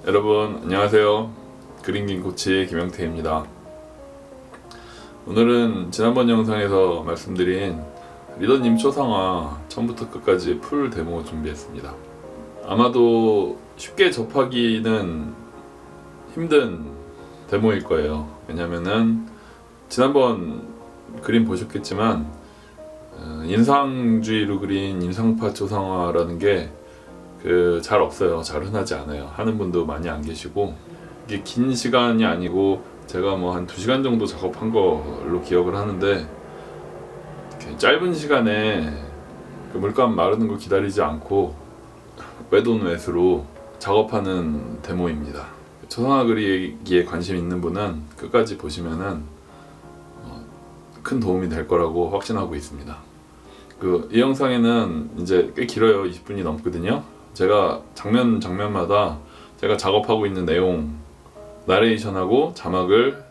여러분 안녕하세요. 그린긴 코치 김영태입니다. 오늘은 지난번 영상에서 말씀드린 리더님 초상화 처음부터 끝까지 풀 데모 준비했습니다. 아마도 쉽게 접하기는 힘든 데모일 거예요. 왜냐면은 지난번 그림 보셨겠지만 인상주의로 그린 인상파 초상화라는 게 잘 없어요. 잘 흔하지 않아요. 하는 분도 많이 안 계시고, 이게 긴 시간이 아니고 제가 뭐 한 2시간 정도 작업한 걸로 기억을 하는데, 이렇게 짧은 시간에 그 물감 마르는 걸 기다리지 않고 외돈외수로 작업하는 데모입니다. 초상화 그리기에 관심 있는 분은 끝까지 보시면은 큰 도움이 될 거라고 확신하고 있습니다. 이 영상에는 이제 꽤 길어요. 20분이 넘거든요. 제가 장면마다 제가 작업하고 있는 내용 나레이션하고 자막을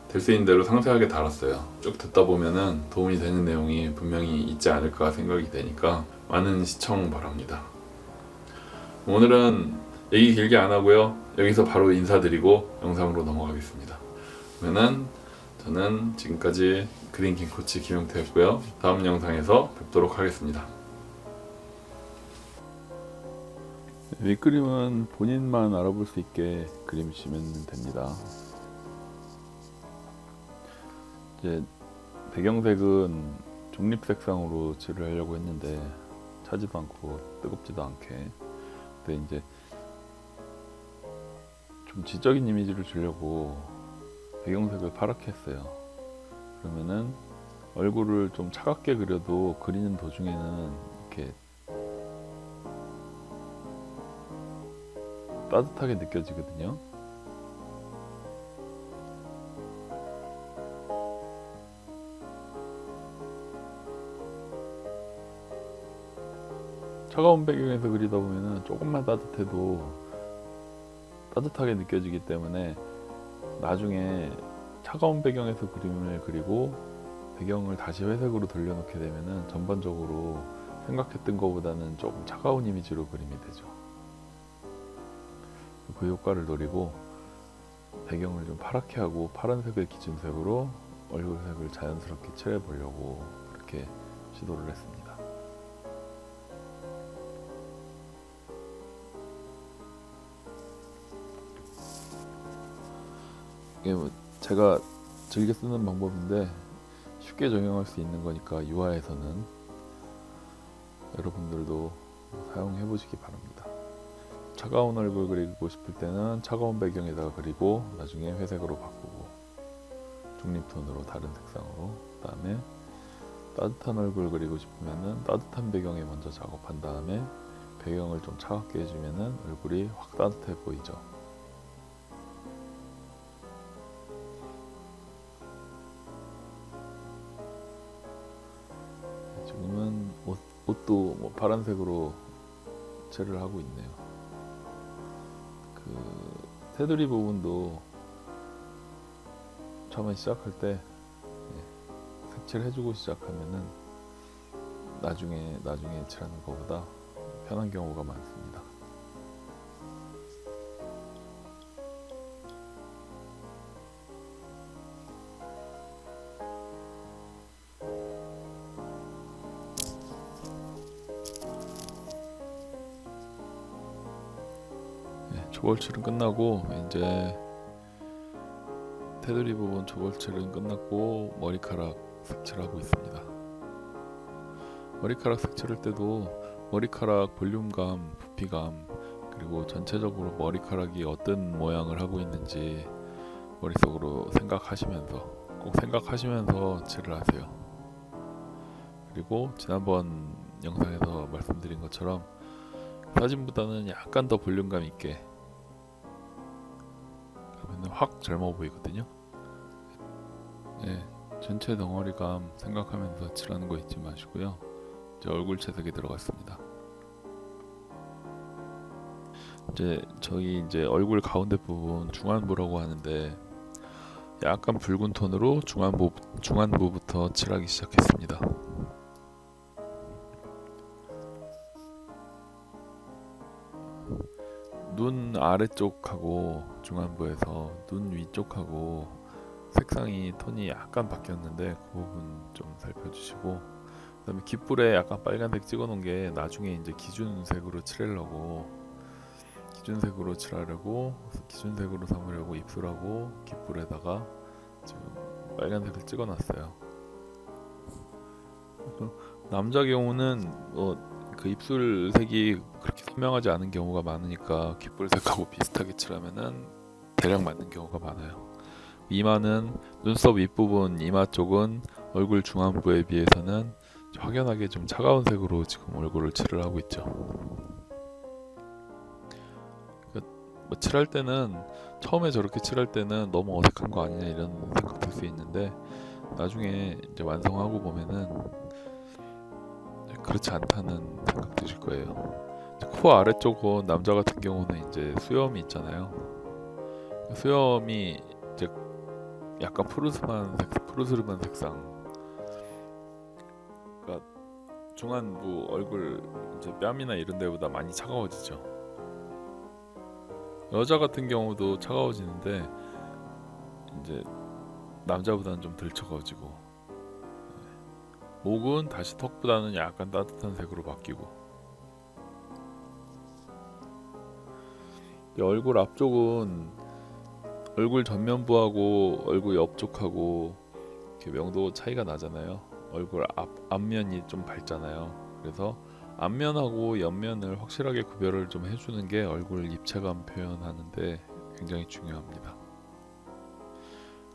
될 수 있는 대로 상세하게 달았어요. 쭉 듣다 보면은 도움이 되는 내용이 분명히 있지 않을까 생각이 되니까 많은 시청 바랍니다. 오늘은 얘기 길게 안 하고요. 여기서 바로 인사드리고 영상으로 넘어가겠습니다. 그러면은 저는 지금까지 그린긴 코치 김영태였고요. 다음 영상에서 뵙도록 하겠습니다. 윗그림은 본인만 알아볼 수 있게 그리시면 됩니다. 이제 배경색은 중립색상으로 칠을 하려고 했는데 차지도 않고 뜨겁지도 않게. 근데 이제 좀 지적인 이미지를 주려고 배경색을 파랗게 했어요. 그러면은 얼굴을 좀 차갑게 그려도 그리는 도중에는 이렇게 따뜻하게 느껴지거든요. 차가운 배경에서 그리다 보면은 조금만 따뜻해도 따뜻하게 느껴지기 때문에 나중에 차가운 배경에서 그림을 그리고 배경을 다시 회색으로 돌려놓게 되면은 전반적으로 생각했던 것보다는 조금 차가운 이미지로 그림이 되죠. 그 효과를 노리고 배경을 좀 파랗게 하고 파란색을 기준색으로 얼굴색을 자연스럽게 칠해 보려고 그렇게 시도를 했습니다. 이게 뭐 제가 즐겨 쓰는 방법인데 쉽게 적용할 수 있는 거니까 유아에서는 여러분들도 사용해 보시기 바랍니다. 차가운 얼굴 그리고 싶을 때는 차가운 배경에다가 그리고 나중에 회색으로 바꾸고 중립톤으로 다른 색상으로, 그 다음에 따뜻한 얼굴 그리고 싶으면은 따뜻한 배경에 먼저 작업한 다음에 배경을 좀 차갑게 해주면은 얼굴이 확 따뜻해 보이죠. 지금은 옷도 뭐 파란색으로 칠을 하고 있네요. 테두리 부분도 처음에 시작할 때 색칠 해주고 시작하면은 나중에 칠하는 것보다 편한 경우가 많습니다. 초벌칠은 끝나고 이제 테두리 부분 초벌칠은 끝났고 머리카락 색칠하고 있습니다. 머리카락 색칠할 때도 머리카락 볼륨감, 부피감, 그리고 전체적으로 머리카락이 어떤 모양을 하고 있는지 머릿속으로 꼭 생각하시면서 칠을 하세요. 그리고 지난번 영상에서 말씀드린 것처럼 사진보다는 약간 더 볼륨감 있게 그러면 확 젊어 보이거든요. 전체 덩어리감 생각하면서 칠하는 거 잊지 마시고요. 이제 얼굴 채색이 들어갔습니다. 저희 얼굴 가운데 부분 중안부라고 하는데 약간 붉은 톤으로 중안부부터 칠하기 시작했습니다. 눈 아래쪽하고 중안부에서 눈 위쪽하고 색상이 톤이 약간 바뀌었는데 그 부분 좀 살펴주시고, 그다음에 귓불에 약간 빨간색 찍어놓은 게 나중에 이제 기준색으로 삼으려고 입술하고 귓불에다가 지금 빨간색을 찍어놨어요. 남자 경우는 그 입술색이 그렇게 선명하지 않은 경우가 많으니까 귓불색하고 비슷하게 칠하면은 대략 맞는 경우가 많아요. 이마는 눈썹 윗부분 이마 쪽은 얼굴 중안부에 비해서는 확연하게 좀 차가운 색으로 지금 얼굴을 칠을 하고 있죠. 뭐 칠할 때는 처음에 저렇게 칠할 때는 너무 어색한 거 아니냐 이런 생각 들 수 있는데, 나중에 이제 완성하고 보면은 그렇지 않다는 생각 드실 거예요. 코 아래쪽은 남자 같은 경우는 이제 수염이 있잖아요. 수염이 이제 약간 푸르스름한 색상. 그러니까 중안부 얼굴 이제 뺨이나 이런 데보다 많이 차가워지죠. 여자 같은 경우도 차가워지는데 이제 남자보다는 좀 덜 차가워지고, 목은 다시 턱보다는 약간 따뜻한 색으로 바뀌고, 얼굴 앞쪽은 얼굴 전면부하고 얼굴 옆쪽하고 이렇게 명도 차이가 나잖아요. 얼굴 앞면이 좀 밝잖아요. 그래서 앞면하고 옆면을 확실하게 구별을 좀 해주는 게 얼굴 입체감 표현하는데 굉장히 중요합니다.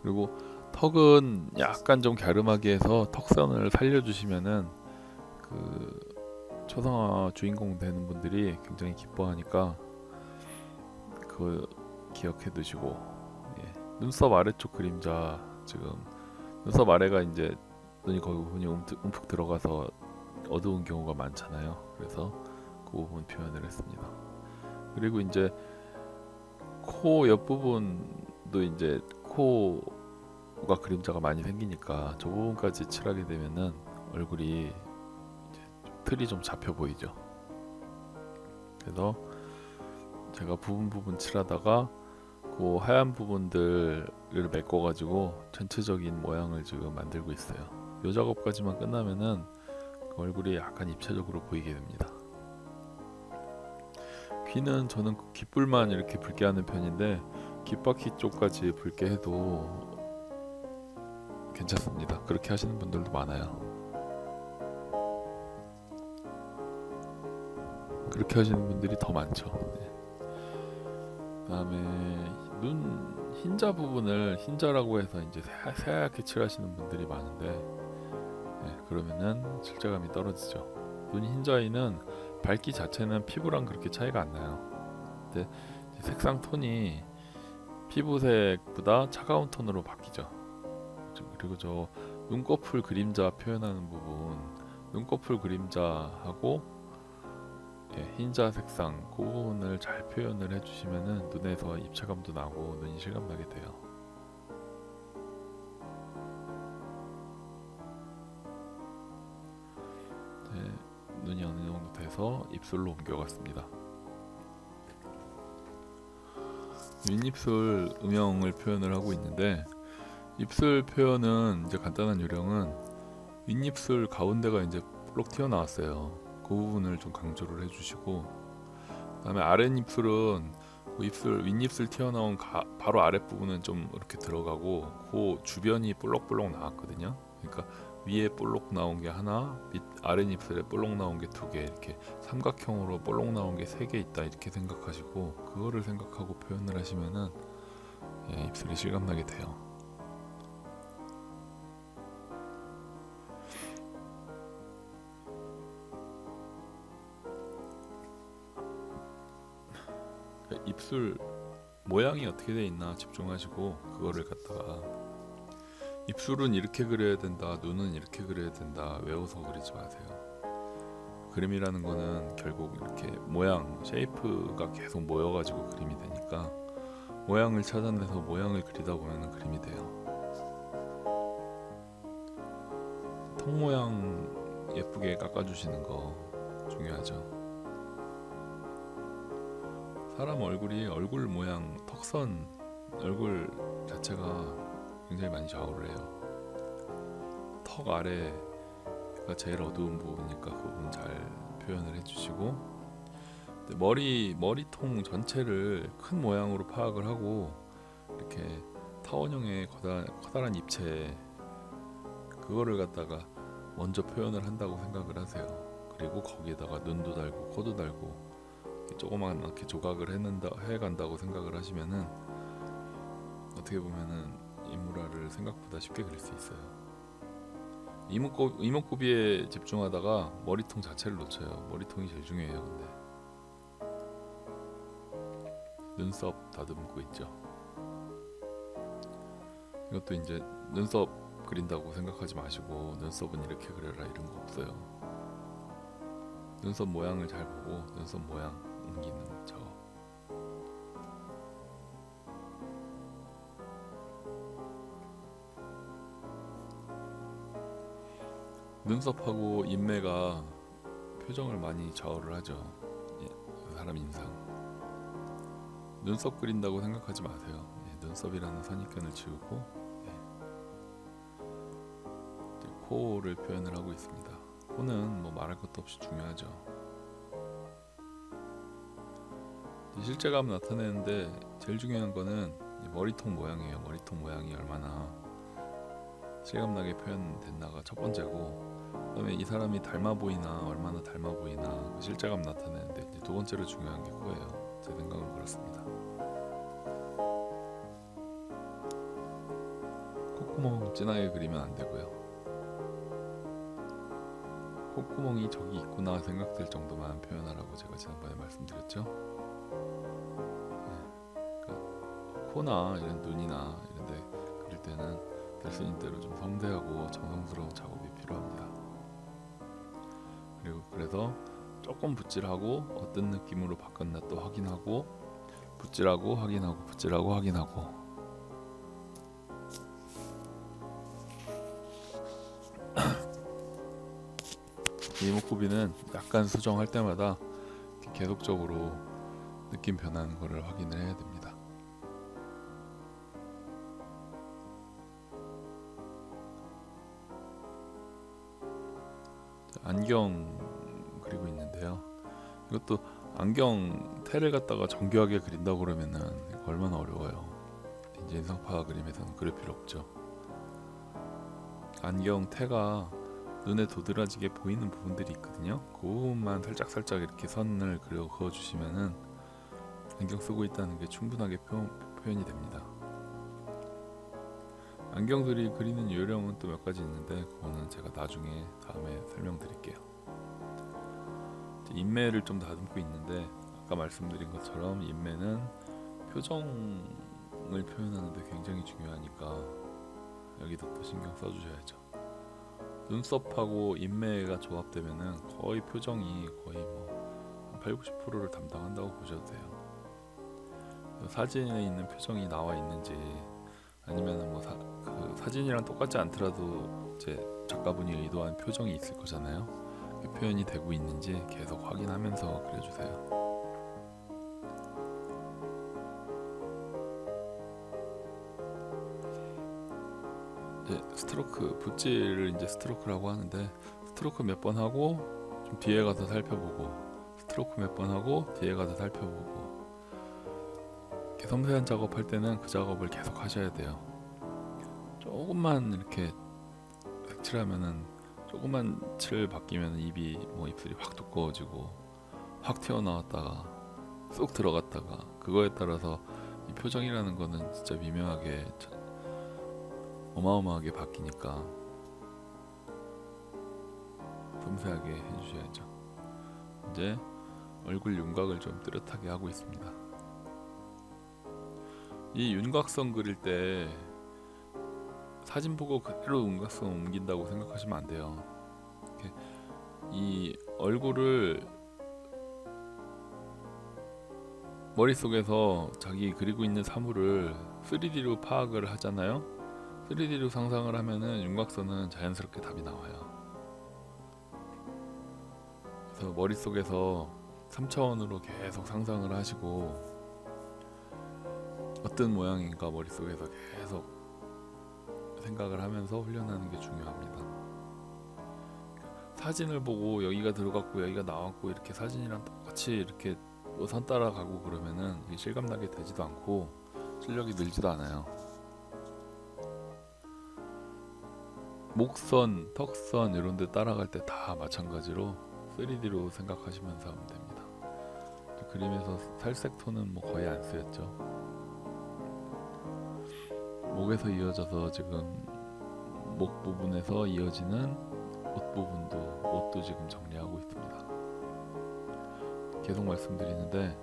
그리고 턱은 약간 좀 갸름하게 해서 턱선을 살려주시면은 그 초상화 주인공 되는 분들이 굉장히 기뻐하니까 그 기억해 두시고, 눈썹 아래쪽 그림자, 지금 눈썹 아래가 이제 눈이 거기 부분이 움푹 들어가서 어두운 경우가 많잖아요. 그래서 그 부분 표현을 했습니다. 그리고 이제 코 옆부분도 이제 코가 그림자가 많이 생기니까 저 부분까지 칠하게 되면은 얼굴이 이제 틀이 좀 잡혀 보이죠. 그래서 제가 부분 칠하다가 그 하얀 부분들을 메꿔가지고 전체적인 모양을 지금 만들고 있어요. 이 작업까지만 끝나면은 그 얼굴이 약간 입체적으로 보이게 됩니다. 귀는 저는 귓불만 이렇게 붉게 하는 편인데 귓바퀴 쪽까지 붉게 해도 괜찮습니다. 그렇게 하시는 분들도 많아요. 그렇게 하시는 분들이 더 많죠. 그다음에 눈 흰자 부분을 흰자라고 해서 이제 새하얗게 칠하시는 분들이 많은데, 그러면은 실제감이 떨어지죠. 눈 흰자에는 밝기 자체는 피부랑 그렇게 차이가 안 나요. 근데 색상 톤이 피부색보다 차가운 톤으로 바뀌죠. 그리고 저 눈꺼풀 그림자 표현하는 부분, 눈꺼풀 그림자하고 흰자 색상 그 부분을 잘 표현을 해주시면은 눈에서 입체감도 나고 눈이 실감나게 돼요. 눈이 어느 정도 돼서 입술로 옮겨갔습니다. 윗입술 음영을 표현을 하고 있는데, 입술 표현은 이제 간단한 요령은 윗입술 가운데가 이제 볼록 튀어나왔어요. 그 부분을 좀 강조를 해주시고, 그다음에 아랫입술은 윗입술 튀어나온 바로 아랫부분은 좀 이렇게 들어가고 그 주변이 볼록볼록 나왔거든요. 그러니까 위에 볼록 나온 게 하나, 아랫입술에 볼록 나온 게 두 개, 이렇게 삼각형으로 볼록 나온 게 세 개 있다 이렇게 생각하시고 그거를 생각하고 표현을 하시면은 입술이 실감나게 돼요. 입술 모양이 어떻게 돼 있나 집중하시고 그거를 갖다가 입술은 이렇게 그려야 된다, 눈은 이렇게 그려야 된다 외워서 그리지 마세요. 그림이라는 거는 결국 이렇게 모양, 쉐이프가 계속 모여가지고 그림이 되니까 모양을 찾아내서 모양을 그리다 보면 그림이 돼요. 턱 모양 예쁘게 깎아주시는 거 중요하죠. 사람 얼굴이 얼굴 모양, 턱선, 얼굴 자체가 굉장히 많이 좌우를 해요. 턱 아래가 제일 어두운 부분이니까 그 부분 잘 표현을 해주시고, 머리통 전체를 큰 모양으로 파악을 하고 이렇게 타원형의 커다란 입체, 그거를 갖다가 먼저 표현을 한다고 생각을 하세요. 그리고 거기에다가 눈도 달고 코도 달고 조그맣게 조각을 해간다고 생각을 하시면은 어떻게 보면은 인물화를 생각보다 쉽게 그릴 수 있어요. 이목구비에 집중하다가 머리통 자체를 놓쳐요. 머리통이 제일 중요해요. 근데 눈썹 다듬고 있죠. 이것도 이제 눈썹 그린다고 생각하지 마시고 눈썹은 이렇게 그려라 이런 거 없어요. 눈썹 모양을 잘 보고 눈썹 모양 옮기는 작업. 눈썹하고 인매가 표정을 많이 좌우를 하죠. 사람 인상. 눈썹 그린다고 생각하지 마세요. 눈썹이라는 선입견을 지우고 코를 표현을 하고 있습니다. 코는 뭐 말할 것도 없이 중요하죠. 실제감 나타내는데 제일 중요한 거는 머리통 모양이에요. 머리통 모양이 얼마나 실감나게 표현됐나가 첫 번째고, 그다음에 이 사람이 닮아 보이나 얼마나 닮아 보이나 실제감 나타내는데 이제 두 번째로 중요한 게 코예요. 제 생각은 그렇습니다. 콧구멍 진하게 그리면 안 되고요. 콧구멍이 저기 있구나 생각될 정도만 표현하라고 제가 지난번에 말씀드렸죠. 그러니까 코나 이런 눈이나 이런 데 그릴 때는 될 수 있는 대로 좀 섬세하고 정성스러운 작업이 필요합니다. 그리고 그래서 조금 붓질하고 어떤 느낌으로 바꿨나 또 확인하고, 붓질하고 확인하고, 붓질하고 확인하고. 이목구비는 약간 수정할 때마다 계속적으로 느낌 변하는 것을 확인을 해야 됩니다. 안경 그리고 있는데요. 이것도 안경 테를 갖다가 정교하게 그린다고 그러면은 얼마나 어려워요. 이제 인상파 그림에서는 그럴 필요 없죠. 안경 테가 눈에 도드라지게 보이는 부분들이 있거든요. 그 부분만 살짝 이렇게 선을 그어주시면은 안경 쓰고 있다는 게 충분하게 표현이 됩니다. 안경들이 그리는 요령은 또 몇 가지 있는데 그거는 제가 나중에 다음에 설명드릴게요. 인매를 좀 다듬고 있는데 아까 말씀드린 것처럼 인매는 표정을 표현하는 데 굉장히 중요하니까 여기도 또 신경 써주셔야죠. 눈썹하고 인매가 조합되면은 거의 표정이 거의 뭐 80-90%를 담당한다고 보셔도 돼요. 사진에 있는 표정이 나와 있는지 아니면은 뭐 그 사진이랑 똑같지 않더라도 이제 작가분이 의도한 표정이 있을 거잖아요. 그 표현이 되고 있는지 계속 확인하면서 그려주세요. 스트로크, 붓질을 이제 스트로크라고 하는데 스트로크 몇 번 하고 좀 뒤에 가서 살펴보고, 스트로크 몇 번 하고 뒤에 가서 살펴보고, 이렇게 섬세한 작업할 때는 그 작업을 계속 하셔야 돼요. 조금만 이렇게 색칠하면은, 조금만 칠 바뀌면 입술이 확 두꺼워지고 확 튀어나왔다가 쏙 들어갔다가, 그거에 따라서 이 표정이라는 거는 진짜 미묘하게 어마어마하게 바뀌니까 섬세하게 해주셔야죠. 이제 얼굴 윤곽을 좀 뚜렷하게 하고 있습니다. 이 윤곽선 그릴 때 사진 보고 그대로 윤곽선 옮긴다고 생각하시면 안 돼요. 이렇게 이 얼굴을 머릿속에서 자기 그리고 있는 사물을 3D로 파악을 하잖아요. 3D로 상상을 하면은 윤곽선은 자연스럽게 답이 나와요. 그래서 머릿속에서 3차원으로 계속 상상을 하시고 어떤 모양인가 머릿속에서 계속 생각을 하면서 훈련하는 게 중요합니다. 사진을 보고 여기가 들어갔고 여기가 나왔고 이렇게 사진이랑 똑같이 이렇게 선 따라가고 그러면은 실감나게 되지도 않고 실력이 늘지도 않아요. 목선, 턱선 이런 데 따라갈 때 다 마찬가지로 3D로 생각하시면서 하면 됩니다. 그림에서 살색 톤은 뭐 거의 안 쓰였죠. 목에서 이어져서 지금 목 부분에서 이어지는 옷 부분도 옷도 지금 정리하고 있습니다. 계속 말씀드리는데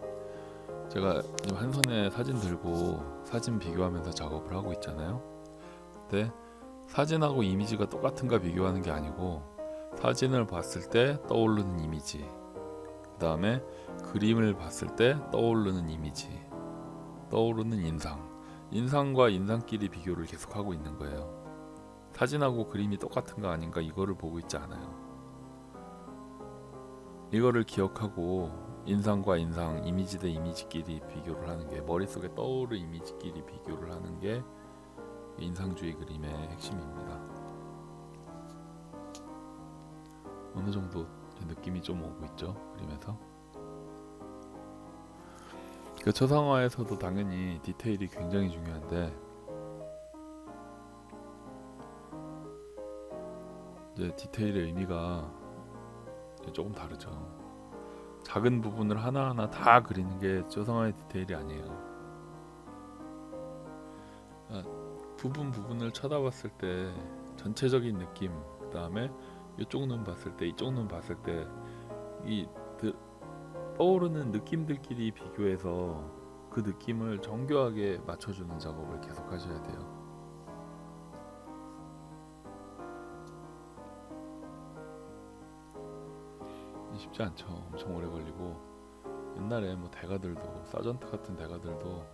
제가 지금 한 손에 사진 들고 사진 비교하면서 작업을 하고 있잖아요. 근데 사진하고 이미지가 똑같은가 비교하는 게 아니고 사진을 봤을 때 떠오르는 이미지, 그 다음에 그림을 봤을 때 떠오르는 이미지, 떠오르는 인상과 인상끼리 비교를 계속하고 있는 거예요. 사진하고 그림이 똑같은가 아닌가 이거를 보고 있지 않아요. 이거를 기억하고 인상과 인상, 이미지 대 이미지끼리 비교를 하는 게, 머릿속에 떠오르는 이미지끼리 비교를 하는 게 인상주의 그림의 핵심입니다. 어느 정도 느낌이 좀 오고 있죠, 그림에서. 그 초상화에서도 당연히 디테일이 굉장히 중요한데 이제 디테일의 의미가 조금 다르죠. 작은 부분을 하나하나 다 그리는 게 초상화의 디테일이 아니에요. 부분을 쳐다봤을 때 전체적인 느낌, 그 다음에 이쪽 눈 봤을 때 이쪽 눈 봤을 때 이 떠오르는 느낌들끼리 비교해서 그 느낌을 정교하게 맞춰주는 작업을 계속 하셔야 돼요. 쉽지 않죠. 엄청 오래 걸리고, 옛날에 뭐 대가들도, 사전트 같은 대가들도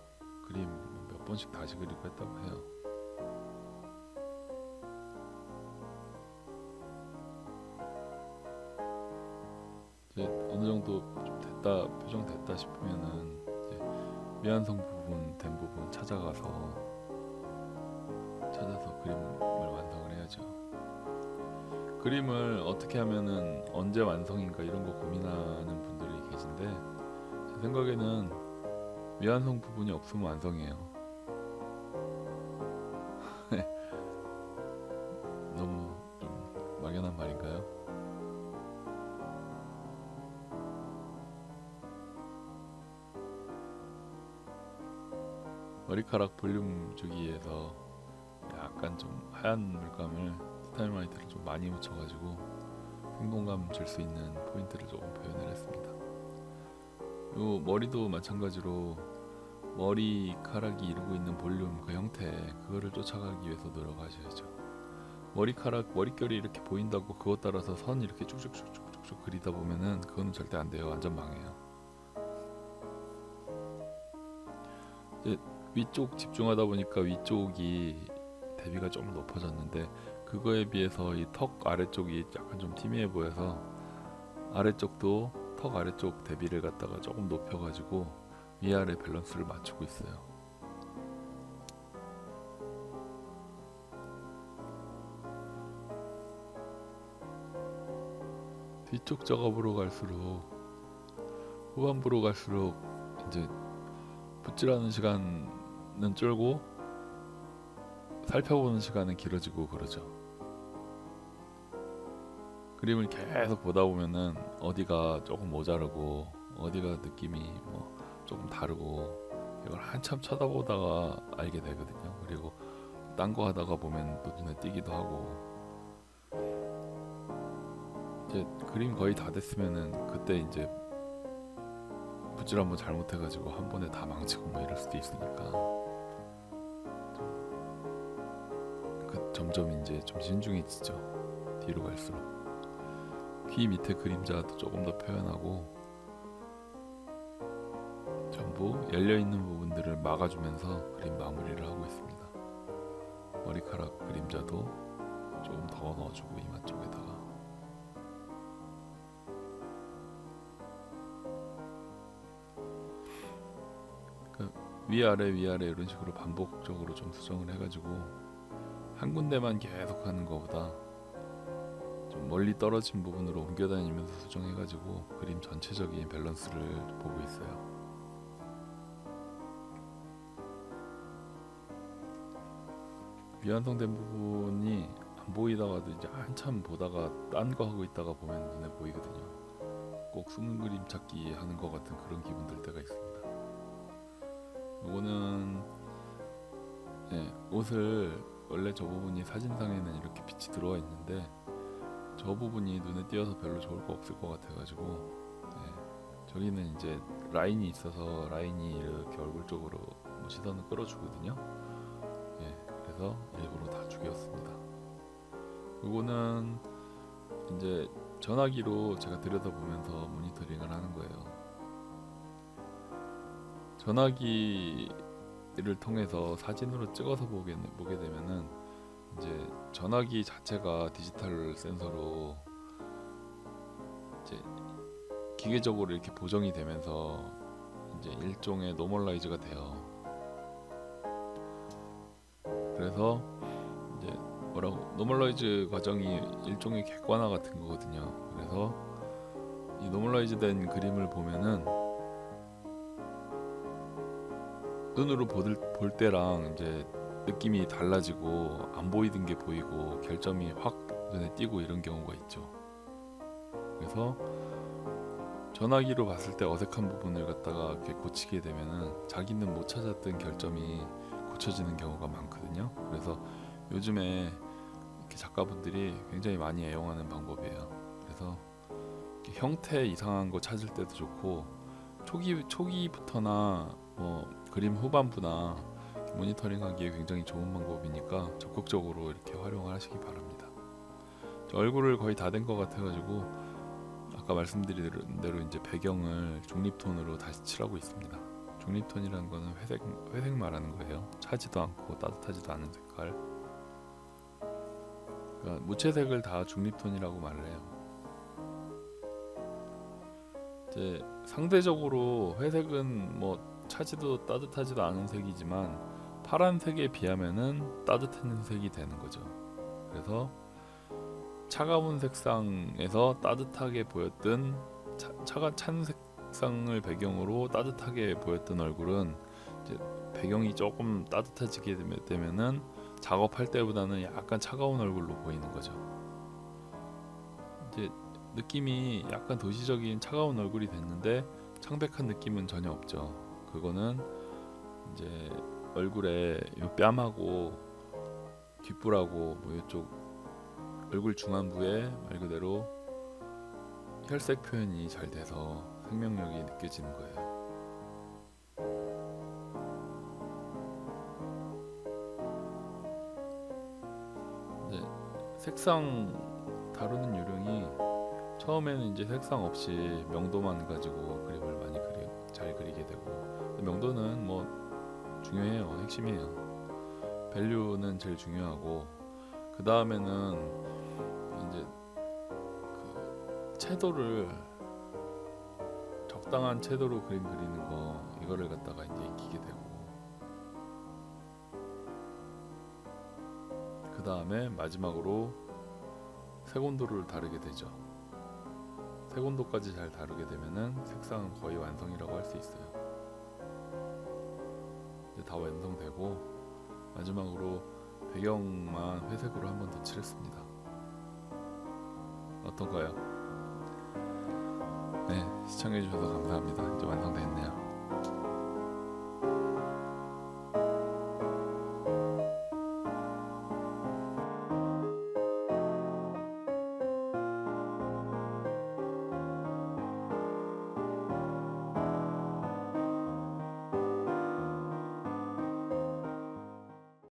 그림 몇 번씩 다시 그리고 했다고 해요. 이제 어느 정도 좀 됐다, 표정 됐다 싶으면은 이제 미완성 부분 된 부분 찾아서 그림을 완성을 해야죠. 그림을 어떻게 하면은 언제 완성인가 이런 거 고민하는 분들이 계신데, 제 생각에는 미완성 부분이 없으면 완성이에요. 너무 좀 막연한 말인가요? 머리카락 볼륨 주기에서 약간 좀 하얀 물감을, 스타일마이트를 좀 많이 묻혀가지고 생동감 줄 수 있는 포인트를 조금 표현을 했습니다. 요 머리도 마찬가지로 머리카락이 이루고 있는 볼륨, 그 형태, 그거를 쫓아가기 위해서 노력하셔야죠. 머릿결이 이렇게 보인다고 그것 따라서 선 이렇게 쭉쭉쭉쭉쭉 그리다 보면은 그거는 절대 안 돼요. 완전 망해요. 이제 위쪽 집중하다 보니까 위쪽이 대비가 좀 높아졌는데, 그거에 비해서 이 턱 아래쪽이 약간 좀 희미해 보여서 아래쪽도 턱 아래쪽 대비를 갖다가 조금 높여가지고 위아래 밸런스를 맞추고 있어요. 뒤쪽 작업으로 갈수록, 후반부로 갈수록 이제 붓질하는 시간은 줄고 살펴보는 시간은 길어지고 그러죠. 그림을 계속 보다 보면은 어디가 조금 모자르고 어디가 느낌이 뭐 조금 다르고 이걸 한참 쳐다보다가 알게 되거든요. 그리고 딴 거 하다가 보면 또 눈에 띄기도 하고, 이제 그림 거의 다 됐으면은 그때 이제 붓질 한번 잘못해가지고 한 번에 다 망치고 뭐 이럴 수도 있으니까 점점 이제 좀 신중해지죠. 뒤로 갈수록 귀 밑에 그림자도 조금 더 표현하고 전부 열려있는 부분들을 막아주면서 그림 마무리를 하고 있습니다. 머리카락 그림자도 조금 더 넣어주고 이마 쪽에다가 위아래 위아래 이런 식으로 반복적으로 좀 수정을 해가지고 한 군데만 계속 하는 것보다 좀 멀리 떨어진 부분으로 옮겨 다니면서 수정해가지고 그림 전체적인 밸런스를 보고 있어요. 미완성된 부분이 안 보이다가도 이제 한참 보다가 딴 거 하고 있다가 보면 눈에 보이거든요. 꼭 숨은 그림 찾기 하는 것 같은 그런 기분 들 때가 있습니다. 이거는 옷을 원래 저 부분이 사진상에는 이렇게 빛이 들어와 있는데 저 부분이 눈에 띄어서 별로 좋을 거 없을 것 같아가지고 저기는 이제 라인이 있어서 라인이 이렇게 얼굴 쪽으로 시선을 끌어주거든요. 그래서 일부러 다 죽였습니다. 이거는 이제 전화기로 제가 들여다보면서 모니터링을 하는 거예요. 전화기를 통해서 사진으로 찍어서 보게 되면은 이제 전화기 자체가 디지털 센서로 이제 기계적으로 이렇게 보정이 되면서 이제 일종의 노멀라이즈가 돼요. 그래서 이제 노멀라이즈 과정이 일종의 객관화 같은 거거든요. 그래서 이 노멀라이즈된 그림을 보면은 눈으로 볼 때랑 이제 느낌이 달라지고 안 보이던 게 보이고 결점이 확 눈에 띄고 이런 경우가 있죠. 그래서 전화기로 봤을 때 어색한 부분을 갖다가 이렇게 고치게 되면은 자기는 못 찾았던 결점이 고쳐지는 경우가 많거든요. 그래서 요즘에 이렇게 작가분들이 굉장히 많이 애용하는 방법이에요. 그래서 형태 이상한 거 찾을 때도 좋고 초기부터나 뭐 그림 후반부나 모니터링하기에 굉장히 좋은 방법이니까 적극적으로 이렇게 활용을 하시기 바랍니다. 저 얼굴을 거의 다 된 것 같아가지고 아까 말씀드린 대로 이제 배경을 중립톤으로 다시 칠하고 있습니다. 중립톤이라는 거는 회색 말하는 거예요. 차지도 않고 따뜻하지도 않은 색깔. 그러니까 무채색을 다 중립톤이라고 말을 해요. 이제 상대적으로 회색은 뭐 차지도 따뜻하지도 않은 색이지만 파란색에 비하면은 따뜻한 색이 되는 거죠. 그래서 차가운 색상에서 따뜻하게 보였던 찬 색상을 배경으로 따뜻하게 보였던 얼굴은 이제 배경이 조금 따뜻해지게 되면은 작업할 때보다는 약간 차가운 얼굴로 보이는 거죠. 이제 느낌이 약간 도시적인 차가운 얼굴이 됐는데 창백한 느낌은 전혀 없죠. 그거는 이제 얼굴에 요 뺨하고 뒷불하고 뭐 이쪽 얼굴 중안부에 말 그대로 혈색 표현이 잘 돼서 생명력이 느껴지는 거예요. 이제 색상 다루는 요령이 처음에는 이제 색상 없이 명도만 가지고 그림을 많이 잘 그리게 되고 명도는 뭐 중요해요. 핵심이에요. 밸류는 제일 중요하고 그 다음에는 이제 그 채도를 적당한 채도로 그림 그리는 거 이거를 갖다가 이제 익히게 되고 그 다음에 마지막으로 색온도를 다루게 되죠. 색온도까지 잘 다루게 되면은 색상은 거의 완성이라고 할 수 있어요. 이제 다 완성되고 마지막으로 배경만 회색으로 한 번 더 칠했습니다. 어떤가요? 네, 시청해주셔서 감사합니다. 이제 완성됐네요.